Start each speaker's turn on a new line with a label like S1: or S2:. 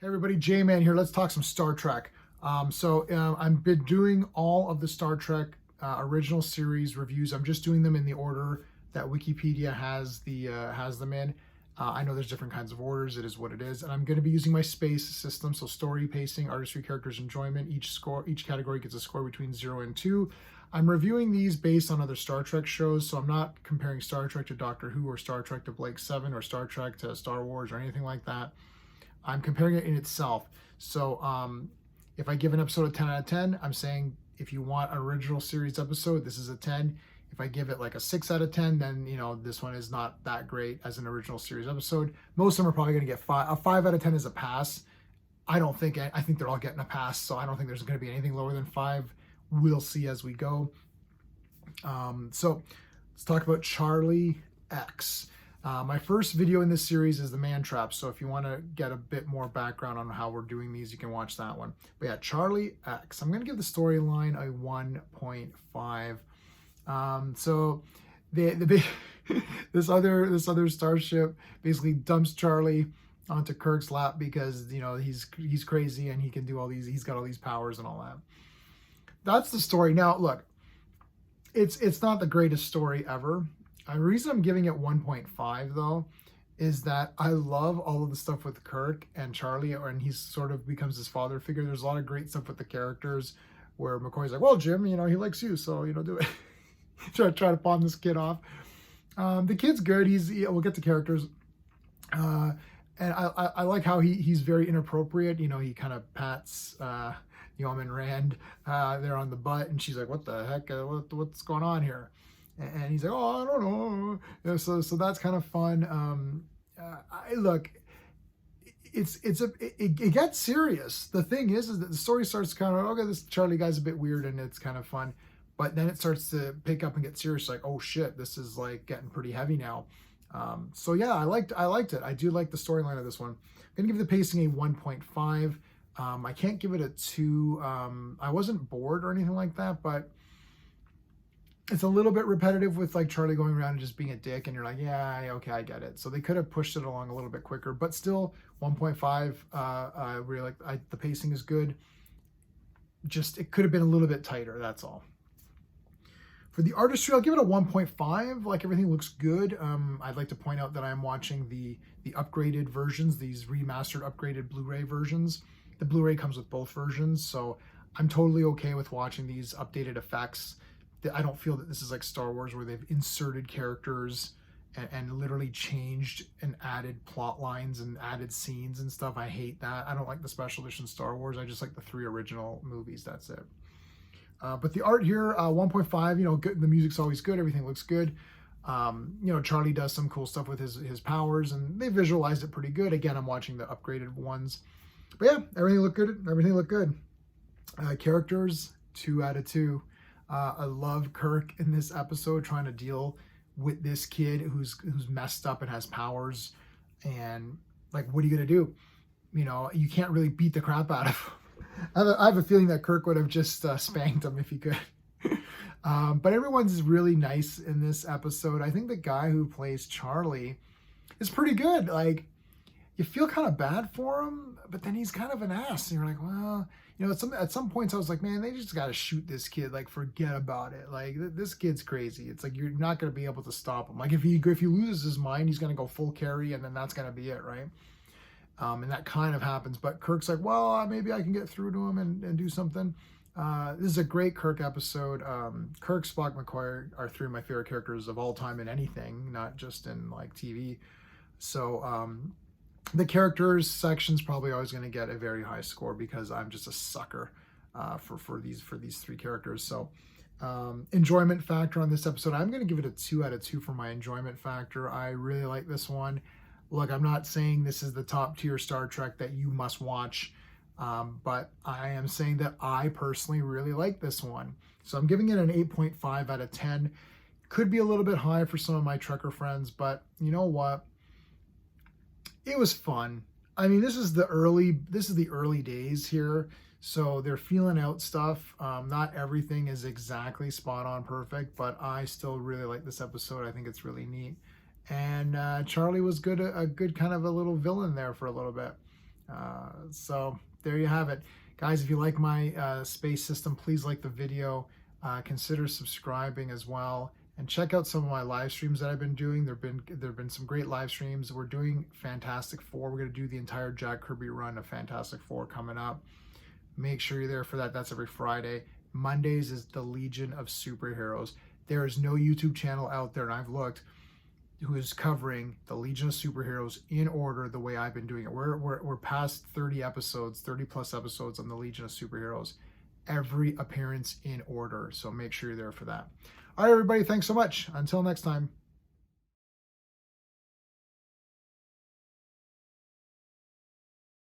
S1: Hey everybody, J-Man here. Let's talk some Star Trek. I've been doing all of the Star Trek original series reviews. I'm just doing them in the order that Wikipedia has them in. I know there's different kinds of orders. It is what it is, and I'm going to be using my space system. So story, pacing, artistry, characters, enjoyment. Each category gets a score between 0 and 2. I'm reviewing these based on other Star Trek shows, so I'm not comparing Star Trek to Doctor Who or Star Trek to Blake 7 or Star Trek to Star Wars or anything like that. I'm comparing it in itself. If I give an episode a 10 out of 10, I'm saying if you want an original series episode, this is a 10. If I give it like a 6 out of 10, then this one is not that great as an original series episode. Most of them are probably going to get 5. A 5 out of 10 is a pass. I think they're all getting a pass, so I don't think there's going to be anything lower than 5. We'll see as we go. So let's talk about Charlie X. My first video in this series is the Man Trap, so if you want to get a bit more background on how we're doing these, you can watch that one. But yeah, Charlie X. I'm going to give the storyline a 1.5. This other starship basically dumps Charlie onto Kirk's lap because he's crazy and he can do all these. He's got all these powers and all that. That's the story. Now look, it's not the greatest story ever. The reason I'm giving it 1.5 though is that I love all of the stuff with Kirk and Charlie, and he sort of becomes his father figure. There's a lot of great stuff with the characters where McCoy's like, well, Jim, he likes you, so do it. try to pawn this kid off. The kid's good. We'll get to characters. And I like how he's very inappropriate. He kind of pats Yeoman Rand there on the butt, and she's like, what the heck? What's going on here? And he's like, oh, I don't know. So that's kind of fun. Look, it gets serious. The thing is that the story starts kind of, okay, this Charlie guy's a bit weird and it's kind of fun, but then it starts to pick up and get serious. Like, oh shit, this is like getting pretty heavy now. So yeah, I liked it. I do like the storyline of this one. I'm gonna give the pacing a 1.5. I can't give it a 2. I wasn't bored or anything like that, but it's a little bit repetitive with like Charlie going around and just being a dick, and you're like, yeah, okay, I get it. So they could have pushed it along a little bit quicker, but still 1.5. I really like the pacing is good. Just it could have been a little bit tighter. That's all. For the artistry, I'll give it a 1.5. Like everything looks good. I'd like to point out that I'm watching the upgraded versions, these remastered, upgraded Blu-ray versions. The Blu-ray comes with both versions, so I'm totally okay with watching these updated effects. I don't feel that this is like Star Wars where they've inserted characters and literally changed and added plot lines and added scenes and stuff. I hate that. I don't like the special edition Star Wars. I just like the 3 original movies. That's it. But the art here, 1.5. Good. The music's always good. Everything looks good. Charlie does some cool stuff with his powers, and they visualized it pretty good. Again, I'm watching the upgraded ones. But yeah, everything looked good. Everything looked good. Characters, 2 out of 2. I love Kirk in this episode trying to deal with this kid who's messed up and has powers, and like, what are you gonna do? You can't really beat the crap out of him. I have a feeling that Kirk would have just spanked him if he could. But everyone's really nice in this episode. I think the guy who plays Charlie is pretty good. Like, you feel kind of bad for him, but then he's kind of an ass, and you're like, well, at some points I was like, man, they just got to shoot this kid. Like, forget about it. Like, this kid's crazy. It's like, you're not going to be able to stop him. Like, if he loses his mind, he's going to go full carry, and then that's going to be it, right? And that kind of happens. But Kirk's like, well, maybe I can get through to him and do something. This is a great Kirk episode. Kirk, Spock, McCoy are 3 of my favorite characters of all time in anything, not just in like TV. So the characters section's probably always going to get a very high score because I'm just a sucker for these 3 characters. So enjoyment factor on this episode, I'm going to give it a 2 out of 2 for my enjoyment factor. I really like this one. Look, I'm not saying this is the top tier Star Trek that you must watch, but I am saying that I personally really like this one. So I'm giving it an 8.5 out of 10. Could be a little bit high for some of my Trekker friends, but you know what? It was fun. I mean, this is the early days here, so they're feeling out stuff. Not everything is exactly spot on perfect, but I still really like this episode. I think it's really neat. And Charlie was good, a good kind of a little villain there for a little bit. So there you have it. Guys, if you like my space system, please like the video. Consider subscribing as well. And check out some of my live streams that I've been doing. There've been some great live streams. We're doing Fantastic Four. We're going to do the entire Jack Kirby run of Fantastic Four coming up. Make sure you're there for that. That's every Friday. Mondays is the Legion of Superheroes. There is no YouTube channel out there, and I've looked, who is covering the Legion of Superheroes in order the way I've been doing it. We're past 30 episodes, 30 plus episodes on the Legion of Superheroes. Every appearance in order. So make sure you're there for that. All right, everybody. Thanks so much. Until next time.